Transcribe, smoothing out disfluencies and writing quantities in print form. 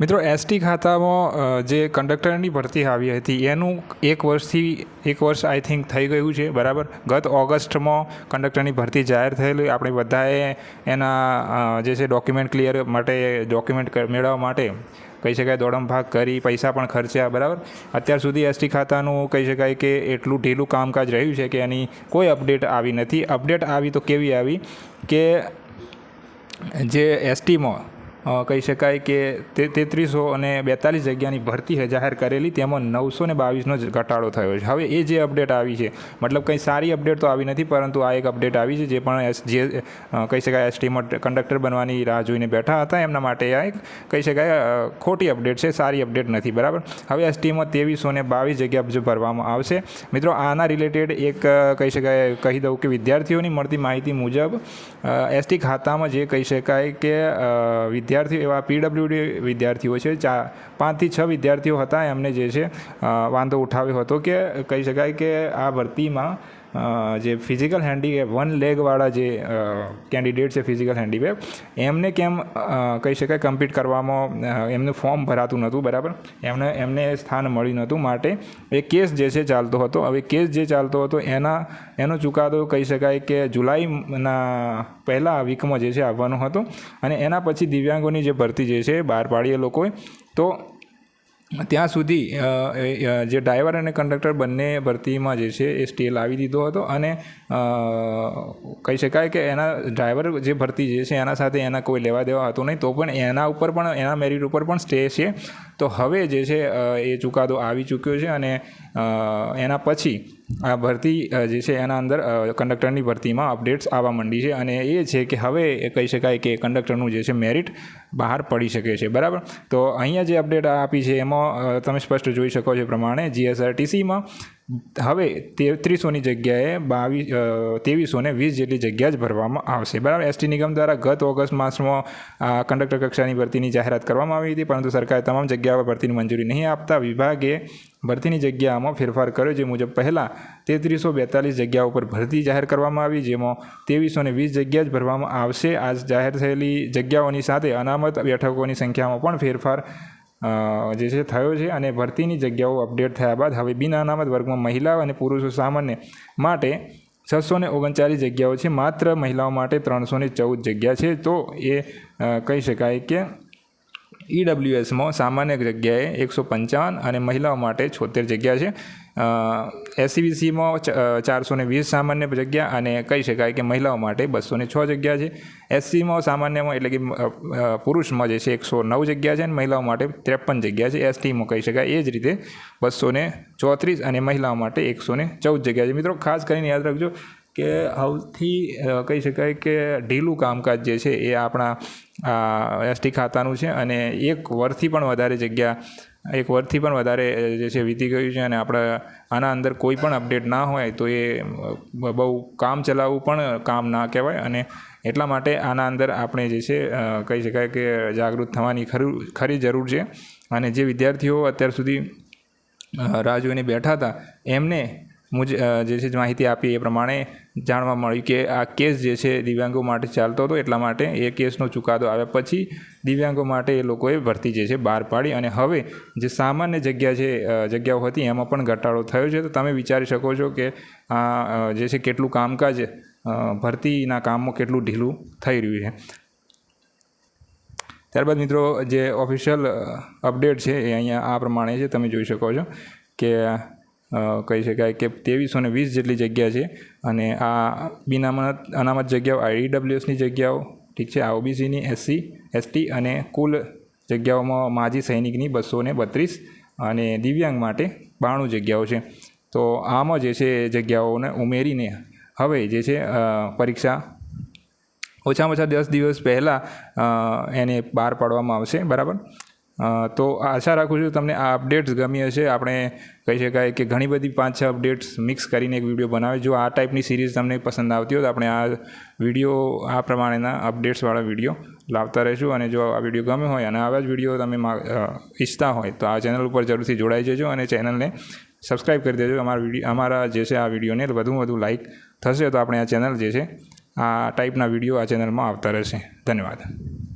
મિત્રો એસટી ખાતામાં જે કંડક્ટરની ભરતી આવી હતી એનું 1 વર્ષ આઈ થિંક થઈ ગયું છે, બરાબર. ગત ઓગસ્ટમાં કંડક્ટરની ભરતી જાહેર થયેલી. આપણે બધાએ એના જે છે ડોક્યુમેન્ટ ક્લિયર માટે ડોક્યુમેન્ટ મેળવવા માટે કહી શકાય દોડમભાગ કરી, પૈસા પણ ખર્ચ્યા, બરાબર. અત્યાર સુધી એસટી ખાતાનું કહી શકાય કે એટલું ઢીલું કામકાજ રહ્યું છે કે એની કોઈ અપડેટ આવી નથી. અપડેટ આવી તો કેવી આવી કે જે એસટીમાં કહી શકાય કે 3342 જગ્યાની ભરતી જાહેર કરેલી, તેમાં 922નો જ ઘટાડો થયો છે. હવે એ જે અપડેટ આવી છે, મતલબ કંઈ સારી અપડેટ તો આવી નથી, પરંતુ આ એક અપડેટ આવી છે. જે પણ જે કહી શકાય એસટીમાં કંડક્ટર બનવાની રાહ જોઈને બેઠા હતા એમના માટે આ એક કહી શકાય ખોટી અપડેટ છે, સારી અપડેટ નથી, બરાબર. હવે એસટીમાં 2322 જગ્યા જે ભરવામાં આવશે. મિત્રો આના રિલેટેડ એક કહી શકાય કહી દઉં કે વિદ્યાર્થીઓની મળતી માહિતી મુજબ એસટી ખાતામાં જે કહી શકાય કે વિદ્યાર્થીઓ એવા પીડબ્લ્યુડી વિદ્યાર્થીઓ છે, 5 થી 6 વિદ્યાર્થીઓ હતા, એમને જે છે વાંધો ઉઠાવ્યો હતો કે કહી શકાય કે આ ભરતીમાં જે ફિઝિકલ હેન્ડીકેપ 1 લેગવાળા જે કેન્ડિડેટ છે ફિઝિકલ હેન્ડીકેપ, એમને કેમ કહી શકાય કમ્પીટ કરવામાં એમનું ફોર્મ ભરાતું નહોતું, બરાબર. એમને સ્થાન મળ્યું નહોતું, માટે એ કેસ જે છે ચાલતો હતો. હવે કેસ જે ચાલતો હતો એનો ચુકાદો કહી શકાય કે જુલાઈના પહેલા વીકમાં જે છે આવવાનો હતો, અને એના પછી દિવ્યાંગોની જે ભરતી જે છે બહાર પાડીએ લોકોએ, તો ત્યાં સુધી જે ડ્રાઈવર અને કંડક્ટર બંને ભરતીમાં જે છે એ સ્ટે લાવી દીધો હતો, અને કહી શકાય કે એના ડ્રાઈવર જે ભરતી જે છે એના સાથે એના કોઈ લેવા દેવા હતું નહીં, તો પણ એના ઉપર પણ એના મેરિટ ઉપર પણ સ્ટે છે. તો હવે જે છે એ ચુકાદો આવી ચૂક્યો છે, અને એના પછી આ ભરતી જે છે એના અંદર કંડક્ટરની ભરતીમાં અપડેટ્સ આવવા માંડી છે, અને એ છે કે હવે કહી શકાય કે કંડક્ટરનું જે છે મેરિટ બહાર પડી શકે છે, બરાબર. તો અહીંયા જે અપડેટ આપી છે એમાં તમે સ્પષ્ટ જોઈ શકો છો પ્રમાણે જીએસઆરટીસીમાં હવે 3300ની જગ્યાએ 2320 જેટલી જગ્યા જ ભરવામાં આવશે, બરાબર. એસટી નિગમ દ્વારા ગત ઓગસ્ટ માસમાં આ કંડક્ટર કક્ષાની ભરતીની જાહેરાત કરવામાં આવી હતી, પરંતુ સરકારે તમામ જગ્યાઓ પર ભરતીની મંજૂરી નહીં આપતા વિભાગે ભરતીની જગ્યામાં ફેરફાર કર્યો, જે મુજબ પહેલાં 3342 જગ્યાઓ પર ભરતી જાહેર કરવામાં આવી, જેમાં 2320 જગ્યા જ ભરવામાં આવશે. આ જાહેર થયેલી જગ્યાઓની સાથે અનામત બેઠકોની સંખ્યામાં પણ ફેરફાર જે છે થયો છે, અને ભરતીની જગ્યાઓ અપડેટ થયા બાદ હવે બિન અનામત વર્ગમાં મહિલાઓ અને પુરુષો સામાન્ય માટે 639 જગ્યાઓ છે, માત્ર મહિલાઓ માટે 314 જગ્યા છે. તો એ કહી શકાય કે ઈડબ્લ્યુએસમાં સામાન્ય જગ્યાએ 155 અને મહિલાઓ માટે 76 જગ્યા છે. એસસીબીસીમાં 420 સામાન્ય જગ્યા અને કહી શકાય કે મહિલાઓ માટે 206 જગ્યા છે. એસસીમાં સામાન્યમાં એટલે કે પુરુષમાં જે છે 109 જગ્યા છે અને મહિલાઓ માટે 53 જગ્યા છે. એસટીમાં કહી શકાય એ જ રીતે 234 અને મહિલાઓ માટે 114 જગ્યા છે. મિત્રો ખાસ કરીને યાદ રાખજો કે સૌથી કહી શકાય કે ઢીલું કામકાજ જે છે એ આપણા એસટી ખાતાનું છે, અને 1 વર્ષથી પણ વધારે જે છે વીતી ગયું છે, અને આપણે આના અંદર કોઈ પણ અપડેટ ના હોય તો એ બહુ કામ ચલાવવું પણ કામ ના કહેવાય, અને એટલા માટે આના અંદર આપણે જે છે કહી શકાય કે જાગૃત થવાની ખરી જરૂર છે. અને જે વિદ્યાર્થીઓ અત્યાર સુધી રાહ જોઈને બેઠા હતા એમને જે છે માહિતી આપી એ પ્રમાણે જાણવા મળ્યું કે આ કેસ જે છે દિવ્યાંગો માટે ચાલતો હતો, એટલા માટે એ કેસનો ચુકાદો આવ્યા પછી દિવ્યાંગો માટે એ લોકોએ ભરતી જે છે બહાર પાડી, અને હવે જે સામાન્ય જગ્યાઓ હતી એમાં પણ ઘટાડો થયો છે. તો તમે વિચારી શકો છો કે આ જે છે કેટલું કામકાજ ભરતીના કામમાં કેટલું ઢીલું થઈ રહ્યું છે. ત્યારબાદ મિત્રો જે ઓફિશિયલ અપડેટ છે એ અહીંયા આ પ્રમાણે છે, તમે જોઈ શકો છો કે કહી શકાય કે 2320 જેટલી જગ્યા છે, અને આ બિન અનામત જગ્યાઓ ઈડબ્લ્યુએસની જગ્યાઓ, ઠીક છે, આ ઓબીસીની, એસસી એસટી અને કુલ જગ્યાઓમાં માજી સૈનિકની 232 અને દિવ્યાંગ માટે 92 જગ્યાઓ છે. તો આમાં જે છે જગ્યાઓને ઉમેરીને હવે જે છે પરીક્ષા ઓછામાં ઓછા 10 દિવસ પહેલાં એને બહાર પાડવામાં આવશે, બરાબર. તો આશા રાખું છું તમને આ અપડેટ્સ ગમી હશે. આપણે કહી શકાય કે ઘણી બધી 5-6 અપડેટ્સ મિક્સ કરીને એક વિડીયો બનાવે. જો આ ટાઈપની સિરીઝ તમને પસંદ આવતી હોય તો આપણે આ વિડીયો આ પ્રમાણેના અપડેટ્સવાળા વિડીયો લાવતા રહીશું. અને જો આ વિડીયો ગમે હોય અને આવા જ વિડીયો તમે ઈચ્છતા હોય તો આ ચેનલ ઉપર જરૂરથી જોડાઈ જજો અને ચેનલને સબસ્ક્રાઈબ કરી દેજો. અમારા જે છે આ વિડીયોને વધુમાં વધુ લાઈક થશે તો આપણે આ ચેનલ જે છે આ ટાઈપના વિડીયો આ ચેનલમાં આવતા રહેશે. ધન્યવાદ.